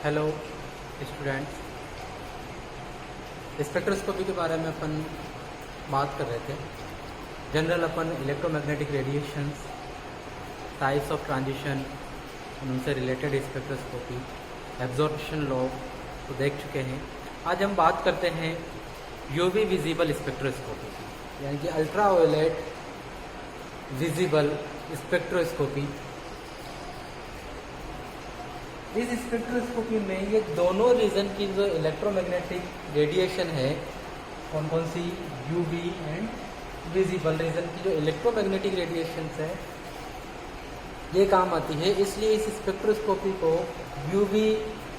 Hello students, spectroscopy के बारे में अपन बात कर रहे थे। General upon electromagnetic radiations, types of transition, उनसे रिलेटेड स्पेक्ट्रोस्कोपी, एब्जॉर्प्शन लॉ को देख चुके हैं। आज हम बात करते हैं यूवी विजिबल स्पेक्ट्रोस्कोपी की, यानी कि अल्ट्रावायलेट विजिबल स्पेक्ट्रोस्कोपी। इस स्पेक्ट्रोस्कोपी में ये दोनों रीजन की जो इलेक्ट्रोमैग्नेटिक रेडिएशन है, कौन कौन सी, यूवी एंड विजिबल रीजन की जो इलेक्ट्रोमैग्नेटिक रेडिएशन है, ये काम आती है। इसलिए इस स्पेक्ट्रोस्कोपी को यूवी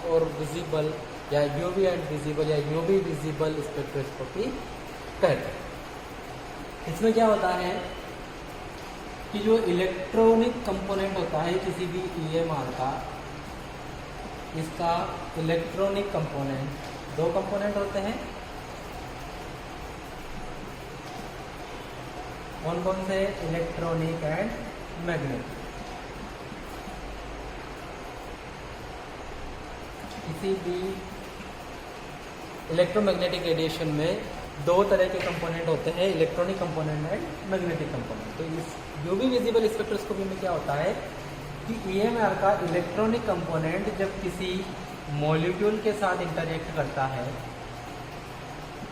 और विजिबल या यूवी एंड विजिबल या यूवी विजिबल स्पेक्ट्रोस्कोपी कहते हैं। इसमें क्या होता है कि जो इलेक्ट्रॉनिक कंपोनेंट होता है किसी भी ईएमआर का, इसका इलेक्ट्रॉनिक कंपोनेंट, दो कंपोनेंट होते हैं। कौन कौन से? Electronic and magnetic. किसी भी इलेक्ट्रोमैग्नेटिक रेडिएशन में दो तरह के कंपोनेंट होते हैं, electronic component and magnetic component. तो इस यूवी विजिबल स्पेक्ट्रोस्कोपी में क्या होता है कि ईएमआर का इलेक्ट्रॉनिक कंपोनेंट जब किसी मॉलिक्यूल के साथ इंटरएक्ट करता है,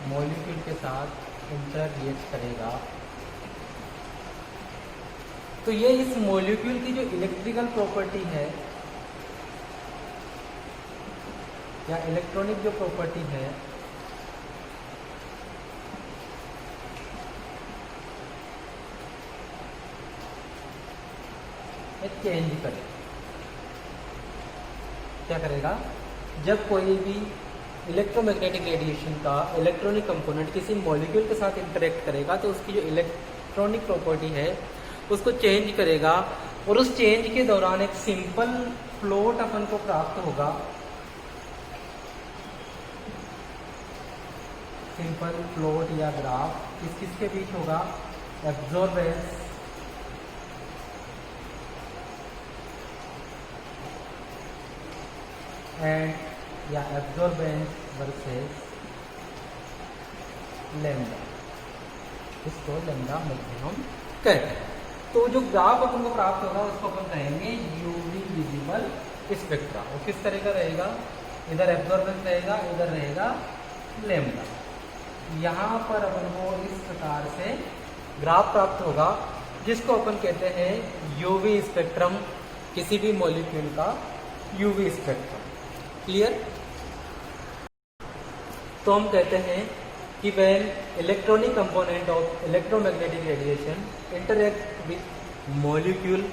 मॉलिक्यूल के साथ इंटररिएक्ट करेगा, तो ये इस मॉलिक्यूल की जो इलेक्ट्रिकल प्रॉपर्टी है या इलेक्ट्रॉनिक जो प्रॉपर्टी है, चेंज करेगा। क्या करेगा? जब कोई भी इलेक्ट्रोमैग्नेटिक रेडिएशन का इलेक्ट्रॉनिक कंपोनेंट किसी मॉलिक्यूल के साथ इंटरेक्ट करेगा तो उसकी जो इलेक्ट्रॉनिक प्रॉपर्टी है उसको चेंज करेगा, और उस चेंज के दौरान एक सिंपल प्लॉट अपन को प्राप्त होगा। सिंपल प्लॉट या ग्राफ किसके बीच होगा? एब्जॉर्बेंस एंड या एब्जॉर्बेंस वर्सेस लैम्डा, इसको लैम्डा मैक्सिमम कहते हैं। तो जो ग्राफ अपन को प्राप्त होगा उसको अपन कहेंगे यूवी विजिबल स्पेक्ट्रा। वो किस तरह का रहेगा? इधर एब्जॉर्बेंस रहेगा, इधर रहेगा लैम्डा। यहाँ पर अपन को इस प्रकार से ग्राफ प्राप्त होगा, जिसको अपन कहते हैं यूवी स्पेक्ट्रम, किसी भी मॉलिक्यूल का यूवी स्पेक्ट्रम। क्लियर? तो हम कहते हैं कि when electronic component of electromagnetic radiation interact with molecule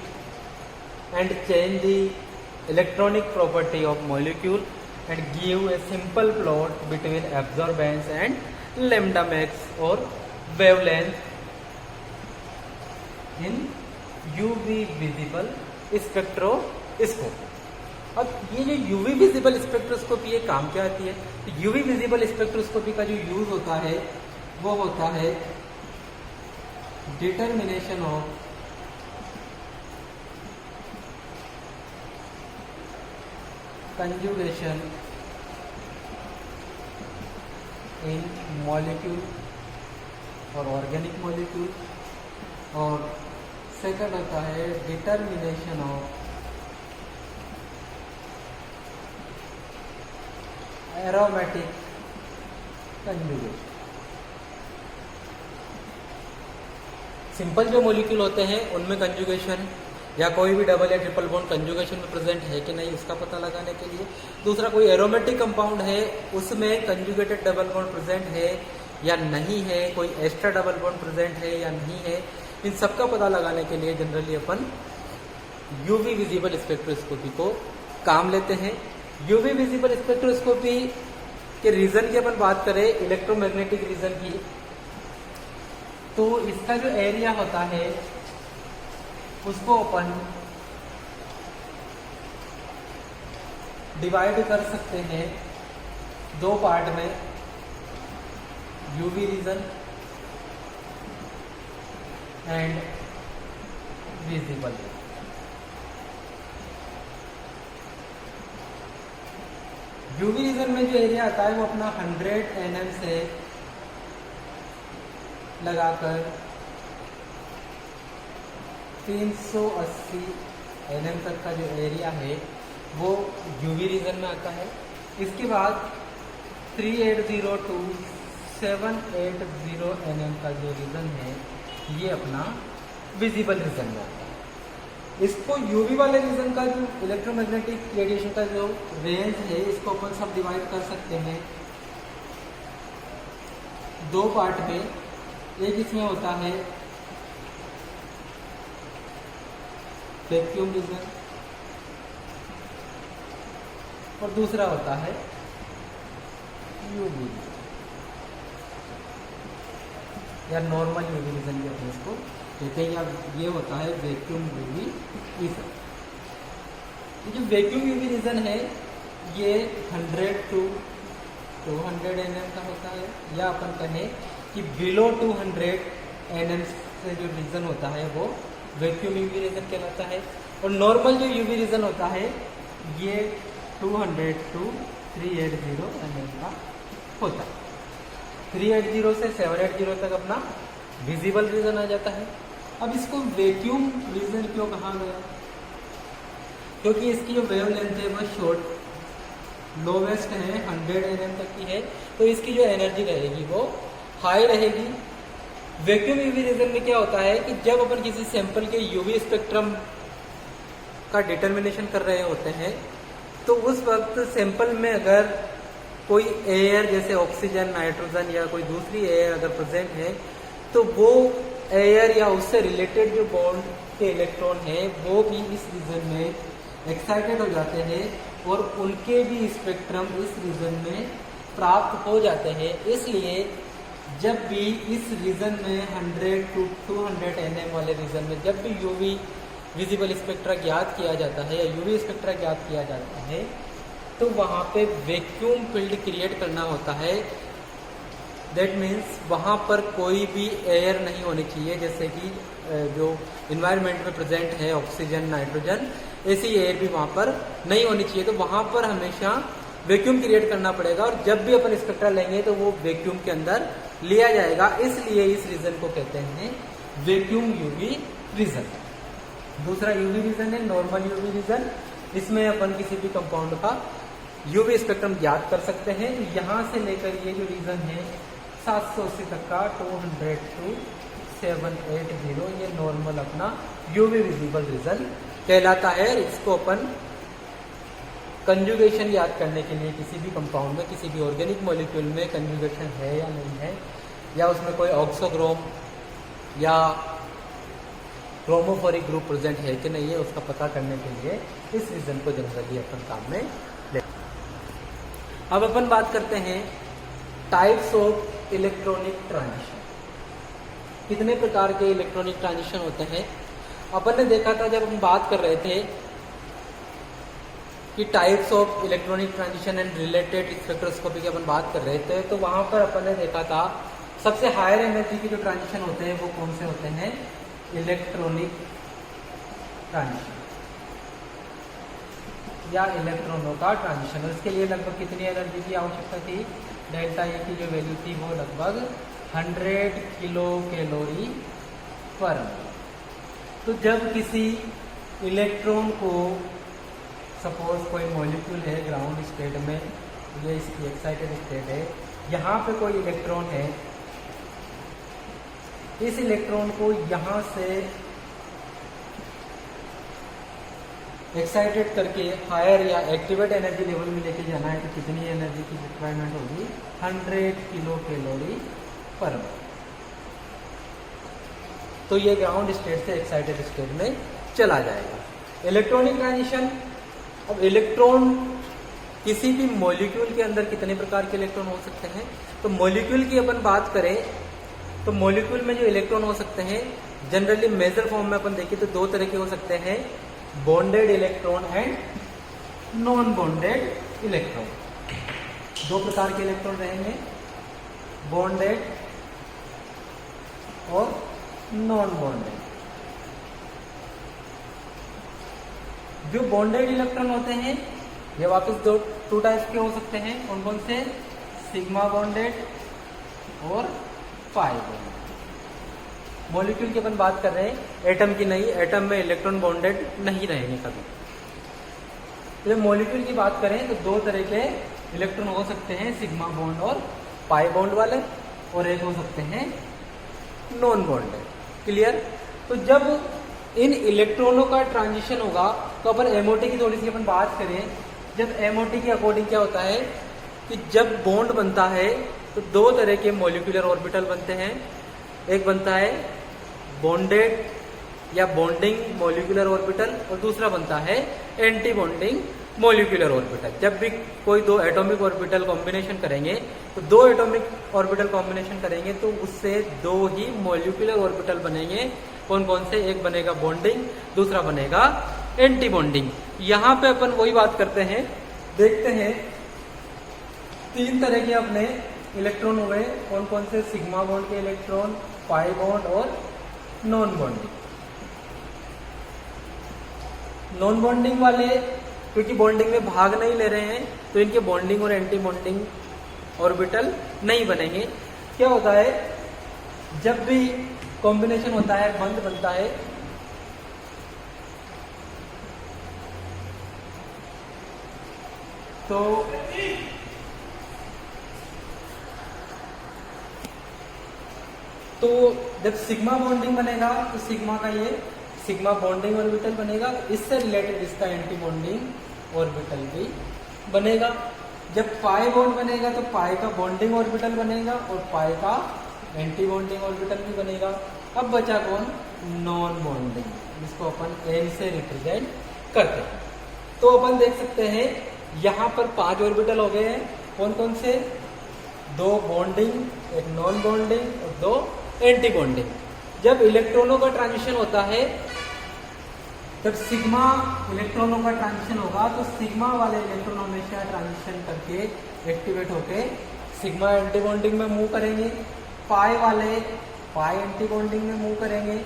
and change the electronic property of molecule and give a simple plot between absorbance and lambda max और wavelength in UV visible spectroscopy. अब ये जो UV visible spectroscopy ये काम क्या आती है? तो यूवी विजिबल स्पेक्ट्रोस्कोपी का जो यूज होता है वो होता है determination of conjugation in molecule और ऑर्गेनिक मॉलिक्यूल, और सेकंड होता है determination of aromatic conjugation. Simple जो मॉलिक्यूल होते हैं उनमें कंजुगेशन या कोई भी डबल या ट्रिपल बॉन्ड कंजुगेशन में प्रेजेंट है कि नहीं, इसका पता लगाने के लिए। दूसरा, कोई एरोमेटिक कंपाउंड है उसमें कंजुगेटेड डबल बॉन्ड प्रेजेंट है या नहीं है, कोई एक्स्ट्रा डबल बॉन्ड प्रेजेंट है या नहीं है, इन सबका पता लगाने के लिए जनरली अपन यूवी विजिबल स्पेक्ट्रोस्कोपी को काम लेते हैं। यूवी विजिबल स्पेक्ट्रोस्कोपी के रीजन की अपन बात करें, इलेक्ट्रोमैग्नेटिक रीजन की, तो इसका जो एरिया होता है उसको अपन डिवाइड कर सकते हैं दो पार्ट में, UV region and visible region. UV region में जो एरिया आता है वो अपना 100 nm से लगाकर 380 nm तक का जो एरिया है वो यूवी रीजन में आता है। इसके बाद 380 to 780 nm का जो रीजन है ये अपना विजिबल रीजन में आता है। इसको यूवी वाले रीजन का जो इलेक्ट्रोमैग्नेटिक रेडिएशन का जो रेंज है इसको अपन सब डिवाइड कर सकते हैं दो पार्ट में। एक इसमें होता है वैक्यूम रीजन और दूसरा होता है यूवी या नॉर्मल यूवी रीजन भी अपने इसको कहते हैं, या ये होता है वैक्यूम यूवी रीजन। ये जो वैक्यूम यूवी रीजन है ये 100 to 200 nm का होता है, या अपन कहें कि बिलो 200 nm से जो रीजन होता है वो वैक्यूम यूवी रीजन कहलाता है। और नॉर्मल जो यूवी रीजन होता है ये 200 to 380 nm का होता है। 380 से 780 तक अपना विजिबल रीजन आ जाता है। अब इसको वैक्यूम रीजन क्यों कहा गया? क्योंकि इसकी जो वेव लेंथ है वह शॉर्ट लोवेस्ट है 100 nm तक की है, तो इसकी जो एनर्जी रहेगी वो हाई रहेगी। वैक्यूम यूवी रीजन में क्या होता है कि जब अपन किसी सैंपल के यूवी स्पेक्ट्रम का डिटर्मिनेशन कर रहे होते हैं तो उस वक्त सैंपल में अगर कोई एयर जैसे ऑक्सीजन, नाइट्रोजन या कोई दूसरी एयर अगर प्रेजेंट है तो वो एयर या उससे रिलेटेड जो बॉन्ड के इलेक्ट्रॉन हैं वो भी इस रीजन में एक्साइटेड हो जाते हैं और उनके भी स्पेक्ट्रम इस रीजन में प्राप्त हो जाते हैं। इसलिए जब भी इस रीजन में 100 to 200 nm वाले रीजन में जब भी यूवी विजिबल स्पेक्ट्रा ज्ञात किया जाता है या यूवी स्पेक्ट्रा ज्ञात किया जाता है तो वहाँ पे वैक्यूम फील्ड क्रिएट करना होता है। दैट मीन्स वहाँ पर कोई भी एयर नहीं होनी चाहिए, जैसे कि जो इन्वायरमेंट में प्रेजेंट है ऑक्सीजन, नाइट्रोजन, ऐसी एयर भी वहाँ पर नहीं होनी चाहिए। तो वहाँ पर हमेशा वैक्यूम क्रिएट करना पड़ेगा और जब भी अपन स्पेक्ट्रा लेंगे तो वो वैक्यूम के अंदर लिया जाएगा। इसलिए इस रीजन को कहते हैं वैक्यूम यूवी रीजन। दूसरा यूवी रीजन है नॉर्मल यूवी रीजन। इसमें अपन किसी भी कंपाउंड का यूवी स्पेक्ट्रम ज्ञात कर सकते हैं। यहाँ से लेकर ये जो रीजन है 780 तक का 200 to 780 ये नॉर्मल अपना यूवी विजिबल रीजन कहलाता है। इसको अपन कंजुगेशन याद करने के लिए किसी भी कंपाउंड में, किसी भी ऑर्गेनिक मॉलिक्यूल में कंजुगेशन है या नहीं है, या उसमें कोई ऑक्सोक्रोम या क्रोमोफोरिक ग्रुप प्रेजेंट है कि नहीं है, उसका पता करने के लिए इस रीजन को जनरली अपन काम में ले। अब अपन बात करते हैं टाइप्स ऑफ इलेक्ट्रॉनिक ट्रांजिशन। कितने प्रकार के इलेक्ट्रॉनिक ट्रांजिशन होते हैं? अपन ने देखा था जब हम बात कर रहे थे कि types of electronic transition and related spectroscopy की अपन बात कर रहे थे, तो वहां पर अपन ने देखा था सबसे हायर एनर्जी के जो ट्रांजिशन होते हैं वो कौन से होते हैं? इलेक्ट्रॉनिक ट्रांजिशन या इलेक्ट्रॉनों का ट्रांजिशन। और इसके लिए लगभग कितनी एनर्जी की आवश्यकता थी? डेल्टा ए की जो वैल्यू थी वो लगभग 100 किलो कैलोरी पर। तो जब किसी इलेक्ट्रॉन को, सपोज कोई मॉलिक्यूल है ग्राउंड स्टेट में, ये इसकी एक्साइटेड स्टेट है, यहाँ पे कोई इलेक्ट्रॉन है, इस इलेक्ट्रॉन को यहाँ से एक्साइटेड करके हायर या एक्टिवेट एनर्जी लेवल में लेके जाना है तो कितनी एनर्जी की रिक्वायरमेंट होगी? 100 किलो कैलोरी पर। तो ये ग्राउंड स्टेट से एक्साइटेड स्टेट में चला जाएगा। Electronic transition. अब इलेक्ट्रॉन किसी भी मॉलिक्यूल के अंदर कितने प्रकार के इलेक्ट्रॉन हो सकते हैं? तो मॉलिक्यूल की अपन बात करें तो मॉलिक्यूल में जो इलेक्ट्रॉन हो सकते हैं जनरली मेजर फॉर्म में अपन देखें तो दो तरह के हो सकते हैं, bonded electron and non bonded electron. दो प्रकार के इलेक्ट्रॉन रहेंगे, बॉन्डेड और नॉन बॉन्डेड। जो बॉन्डेड इलेक्ट्रॉन होते हैं ये वापस दो टू टाइप्स के हो सकते हैं, कौन कौन से, सिग्मा बॉन्डेड और पाई बॉन्डेड। मॉलिक्यूल की अपन बात कर रहे हैं, एटम की नहीं, एटम में इलेक्ट्रॉन बॉन्डेड नहीं रहेंगे कभी। जब मॉलिक्यूल की बात करें तो दो तरह के इलेक्ट्रॉन हो सकते हैं, सिग्मा बॉन्ड और पाई बॉन्ड वाले, और एक हो सकते हैं नॉन बॉन्डेड। क्लियर। तो जब इन इलेक्ट्रॉनों का ट्रांजिशन होगा तो अपन एमओटी की थोड़ी सी अपन बात करें। जब एमओटी के अकॉर्डिंग क्या होता है कि जब बॉन्ड बनता है तो दो तरह के मॉलिक्यूलर ऑर्बिटल बनते हैं। एक बनता है बॉन्डेड या बॉन्डिंग मॉलिक्यूलर ऑर्बिटल और दूसरा बनता है एंटी बॉन्डिंग मॉलिक्यूलर ऑर्बिटल। जब भी कोई दो एटॉमिक ऑर्बिटल कॉम्बिनेशन करेंगे तो दो एटॉमिक ऑर्बिटल कॉम्बिनेशन करेंगे तो उससे दो ही मॉलिक्यूलर ऑर्बिटल बनेंगे। कौन कौन से, एक बनेगा बॉन्डिंग, दूसरा बनेगा एंटी बॉन्डिंग। यहाँ पे अपन वही बात करते हैं, देखते हैं तीन तरह के अपने इलेक्ट्रॉन हुए, कौन कौन से, सिग्मा बॉन्ड के इलेक्ट्रॉन, पाई बॉन्ड और नॉन बॉन्डिंग। नॉन बॉन्डिंग वाले क्योंकि बॉन्डिंग में भाग नहीं ले रहे हैं तो इनके बॉन्डिंग और एंटी बॉन्डिंग ऑर्बिटल नहीं बनेंगे। क्या होता है, जब भी कॉम्बिनेशन होता है, बंध बनता है, तो जब सिग्मा बॉन्डिंग बनेगा तो सिग्मा का ये सिग्मा बॉन्डिंग ऑर्बिटल बनेगा, इससे रिलेटेड इसका एंटी बॉन्डिंग ऑर्बिटल भी बनेगा। जब पाई बॉन्ड बनेगा तो पाई का बॉन्डिंग ऑर्बिटल बनेगा और पाई का एंटी बॉन्डिंग ऑर्बिटल भी बनेगा। अब बचा कौन, नॉन बॉन्डिंग, जिसको अपन एन से रिप्रेजेंट करते हैं। तो अपन देख सकते हैं यहाँ पर 5 ऑर्बिटल हो गए हैं, कौन कौन से, 2 बॉन्डिंग, एक नॉन बॉन्डिंग और 2 एंटी बॉन्डिंग। जब इलेक्ट्रॉनों का ट्रांजिशन होता है, जब सिग्मा इलेक्ट्रॉनों का ट्रांजिशन होगा तो सिग्मा वाले इलेक्ट्रॉन हमेशा ट्रांजिशन करके एक्टिवेट होके सिग्मा एंटी बॉन्डिंग में मूव करेंगे, पाई वाले पाई एंटी बॉन्डिंग में मूव करेंगे,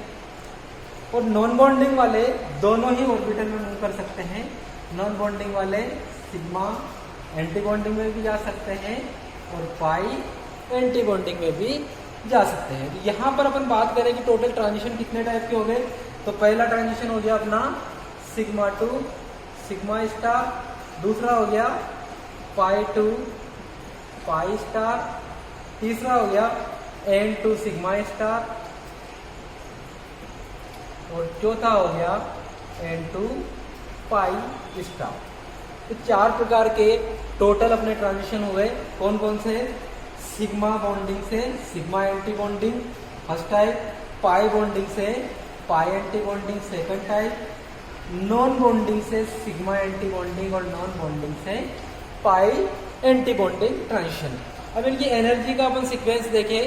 और नॉन बॉन्डिंग वाले दोनों ही ऑर्बिटल में मूव कर सकते हैं। नॉन बॉन्डिंग वाले सिग्मा एंटी बॉन्डिंग में भी जा सकते हैं और पाई एंटी बॉन्डिंग में भी जा सकते हैं। तो यहाँ पर अपन बात करें कि टोटल ट्रांजिशन कितने टाइप के हो गए, तो पहला ट्रांजिशन हो गया अपना सिग्मा टू सिग्मा स्टार, दूसरा हो गया पाई टू पाई स्टार, तीसरा हो गया एन टू सिग्मा स्टार और चौथा हो गया एन टू पाई स्टार। तो 4 प्रकार के टोटल अपने ट्रांजिशन हुए। कौन कौन से, सिग्मा बॉन्डिंग से sigma anti bonding first type, pi bonding से pi anti bonding second type, non bonding से सिग्मा एंटी बॉन्डिंग और नॉन बॉन्डिंग से पाई एंटी बॉन्डिंग ट्रांजिशन। अब इनकी एनर्जी का अपन सीक्वेंस देखें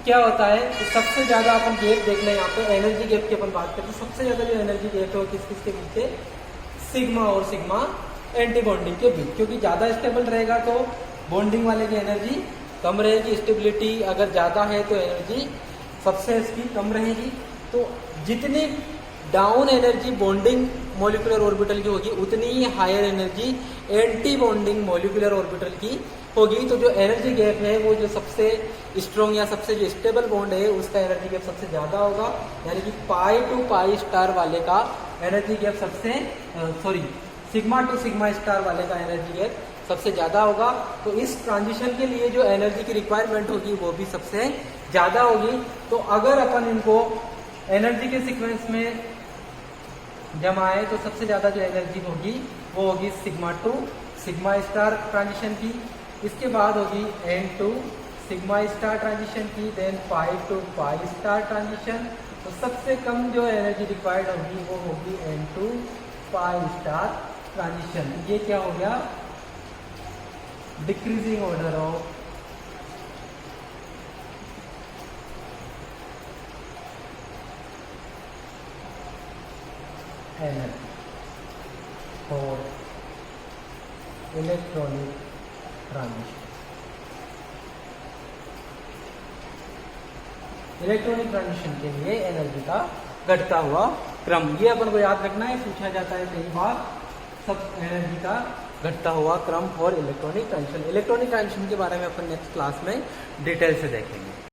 क्या होता है। तो सबसे ज्यादा अपन गैप देख लें, यहाँ पे एनर्जी गैप की अपन बात करते हैं। सबसे ज्यादा जो एनर्जी गैप है वो किस किस के बीच है, सिग्मा और सिग्मा एंटी बॉन्डिंग के बीच, क्योंकि ज्यादा स्टेबल रहेगा तो बॉन्डिंग वाले की एनर्जी कम रहेगी, स्टेबिलिटी अगर ज्यादा है तो एनर्जी सबसे इसकी कम रहेगी। तो जितनी down energy bonding molecular orbital की होगी उतनी ही higher energy anti bonding molecular orbital की होगी। तो जो एनर्जी गैप है वो जो सबसे स्ट्रॉन्ग या सबसे जो स्टेबल बॉन्ड है उसका एनर्जी गैप सबसे ज्यादा होगा, यानी कि पाई टू पाई स्टार वाले का एनर्जी गैप सबसे सिग्मा टू सिग्मा स्टार वाले का एनर्जी गैप सबसे ज्यादा होगा। तो इस ट्रांजिशन के लिए जो एनर्जी की रिक्वायरमेंट होगी वो भी सबसे ज्यादा होगी। तो अगर अपन इनको एनर्जी के सीक्वेंस में जमाए तो सबसे ज्यादा जो एनर्जी होगी वो होगी sigma to sigma star transition की, इसके बाद होगी N to sigma star transition की, then pi to pi star transition. तो सबसे कम जो एनर्जी रिक्वायर्ड होगी वो होगी N to pi star transition. ये क्या हो गया, decreasing order of energy for electronic transition. Electronic transition के लिए एनर्जी का घटता हुआ क्रम, ये अपन को याद रखना है, पूछा जाता है कई बार। सब एनर्जी का घटता हुआ क्रम और इलेक्ट्रॉनिक ट्रांजिशन के बारे में अपन नेक्स्ट क्लास में डिटेल से देखेंगे।